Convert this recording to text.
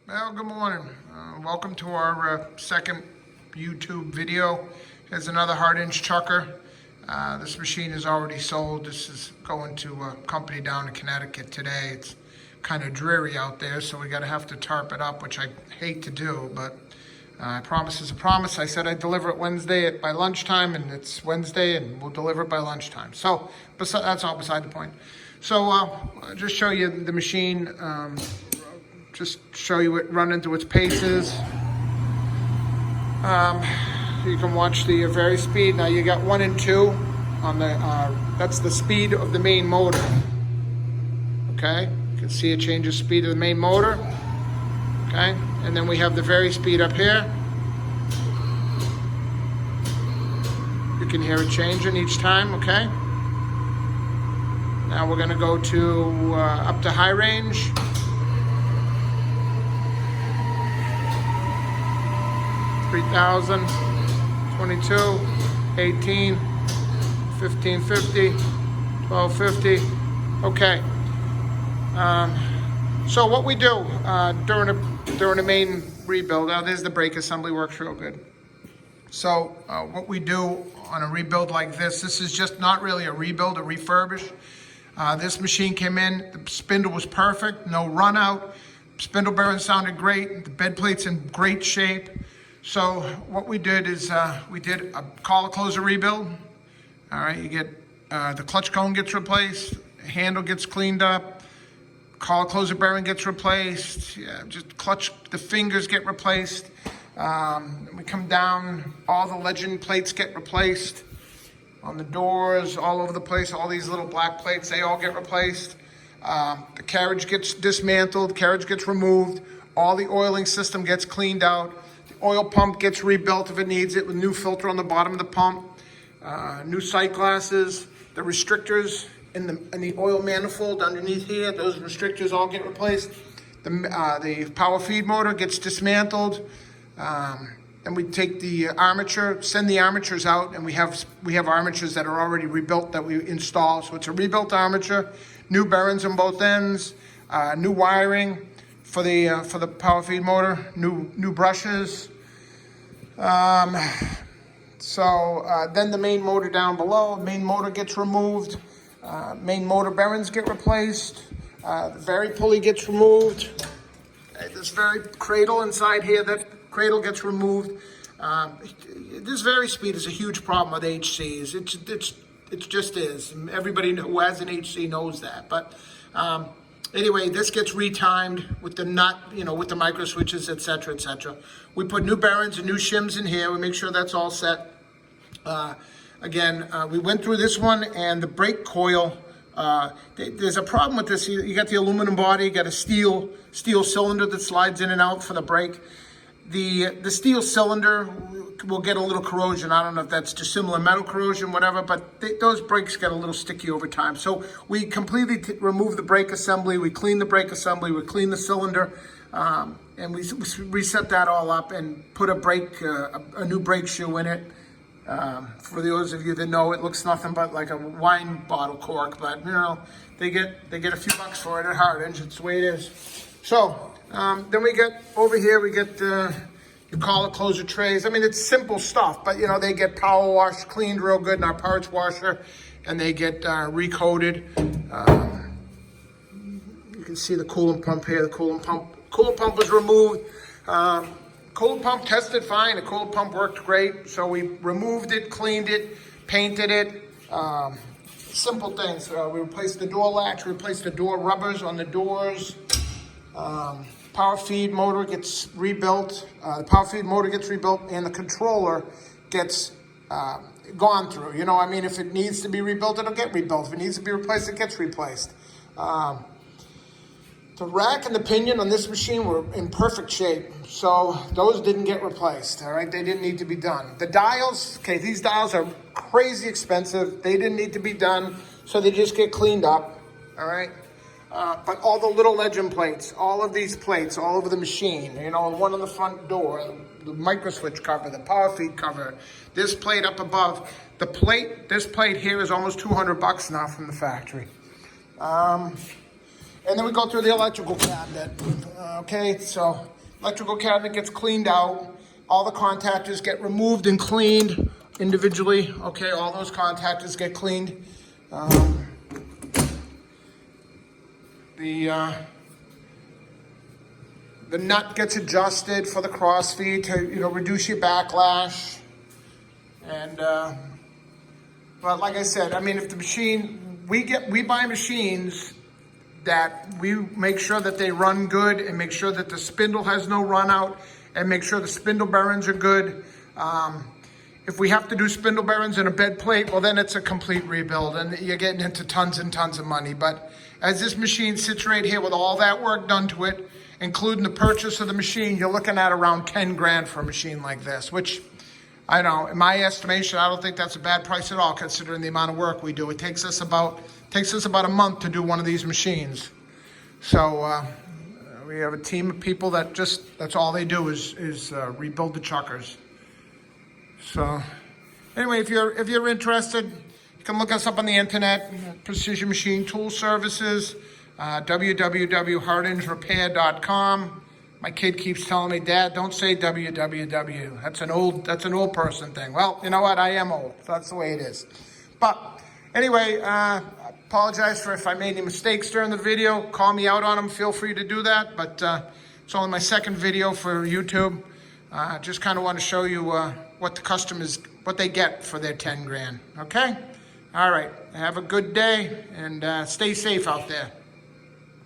Well, good morning. Welcome to our second YouTube video. Here's another hard-inch chucker. This machine is already sold. This is going to a company down in Connecticut today. It's kind of dreary out there, so we have to tarp it up, which I hate to do, but I promise is a promise. I said I'd deliver it Wednesday by lunchtime, and it's Wednesday, and we'll deliver it by lunchtime. So that's all beside the point. So I'll just show you the machine. Just show you it run into its paces. You can watch the vary speed. Now you got 1 and 2 on the, that's the speed of the main motor. Okay, you can see it changes speed of the main motor. Okay, and then we have the vary speed up here. You can hear it changing each time, okay? Now we're gonna go to up to high range. 3,000, 22, 18, 1550, 1250. Okay. So what we do during a main rebuild, now there's the brake assembly, works real good. So what we do on a rebuild like this is just not really a rebuild, a refurbish. This machine came in, the spindle was perfect, no run out. Spindle bearing sounded great, the bed plate's in great shape. So what we did is we did a collar closer rebuild. All right, you get the clutch cone gets replaced, handle gets cleaned up, collar closer bearing gets replaced, just the fingers get replaced. We come down, all the legend plates get replaced on the doors, all over the place. All these little black plates, they all get replaced. The carriage gets dismantled, carriage gets removed, all the oiling system gets cleaned out. Oil pump gets rebuilt if it needs it with new filter on the bottom of the pump, new sight glasses, the restrictors in the oil manifold underneath here, those restrictors all get replaced. The power feed motor gets dismantled, and we take the armature, send the armatures out, and we have armatures that are already rebuilt that we install. So it's a rebuilt armature, new bearings on both ends, new wiring for the power feed motor, new brushes. Then the main motor down below, main motor gets removed, main motor bearings get replaced, the vary pulley gets removed, this vary cradle inside here, that cradle gets removed. This vary speed is a huge problem with HCs. It just is. Everybody who has an HC knows that. But anyway, this gets retimed with the nut, with the micro switches, etc., etc. We put new bearings and new shims in here. We make sure that's all set. Again, we went through this one, and the brake coil, there's a problem with this. You got the aluminum body, you got a steel cylinder that slides in and out for the brake. The steel cylinder will get a little corrosion. I don't know if that's just similar metal corrosion, whatever, but those brakes get a little sticky over time. So we completely remove the brake assembly, we clean the brake assembly, we clean the cylinder, and we reset that all up and put a new brake shoe in it. For those of you that know, it looks nothing but like a wine bottle cork, but they get a few bucks for it at Hardinge. It's the way it is. So then we get over here, we get your collar closer trays. I mean, it's simple stuff, but they get power washed, cleaned real good in our parts washer, and they get recoated. You can see the coolant pump here. The coolant pump was removed. Coolant pump tested fine. The coolant pump worked great. So we removed it, cleaned it, painted it. Simple things. We replaced the door latch, replaced the door rubbers on the doors. Power feed motor gets rebuilt. The power feed motor gets rebuilt, and the controller gets gone through. If it needs to be rebuilt, it'll get rebuilt. If it needs to be replaced, it gets replaced. The rack and the pinion on this machine were in perfect shape, so those didn't get replaced, all right? They didn't need to be done. The dials, okay, these dials are crazy expensive. They didn't need to be done, so they just get cleaned up, all right? But all the little legend plates, all of these plates all over the machine, one on the front door, the micro switch cover, the power feed cover, this plate up above. This plate here is almost $200 now from the factory. And then we go through the electrical cabinet. Okay, so electrical cabinet gets cleaned out. All the contactors get removed and cleaned individually. Okay, all those contactors get cleaned. The nut gets adjusted for the cross feed to, reduce your backlash. And, but like I said, I mean, if the machine, we buy machines that we make sure that they run good and make sure that the spindle has no run out and make sure the spindle bearings are good. If we have to do spindle bearings and a bed plate, well, then it's a complete rebuild and you're getting into tons and tons of money. But as this machine sits right here with all that work done to it, including the purchase of the machine, you're looking at around 10 grand for a machine like this, which I don't know, in my estimation, I don't think that's a bad price at all, considering the amount of work we do. It takes us about a month to do one of these machines. So we have a team of people that that's all they do is rebuild the chuckers. So anyway, if you're interested, you can look us up on the internet, Precision Machine Tool Services, www.hardingerepair.com. My kid keeps telling me, Dad, don't say www. That's an old person thing. Well, you know what? I am old. That's the way it is. But anyway, I apologize for if I made any mistakes during the video. Call me out on them. Feel free to do that. But it's only my second video for YouTube. Just kind of want to show you what the customers, what they get for their 10 grand. Okay? All right. Have a good day and stay safe out there.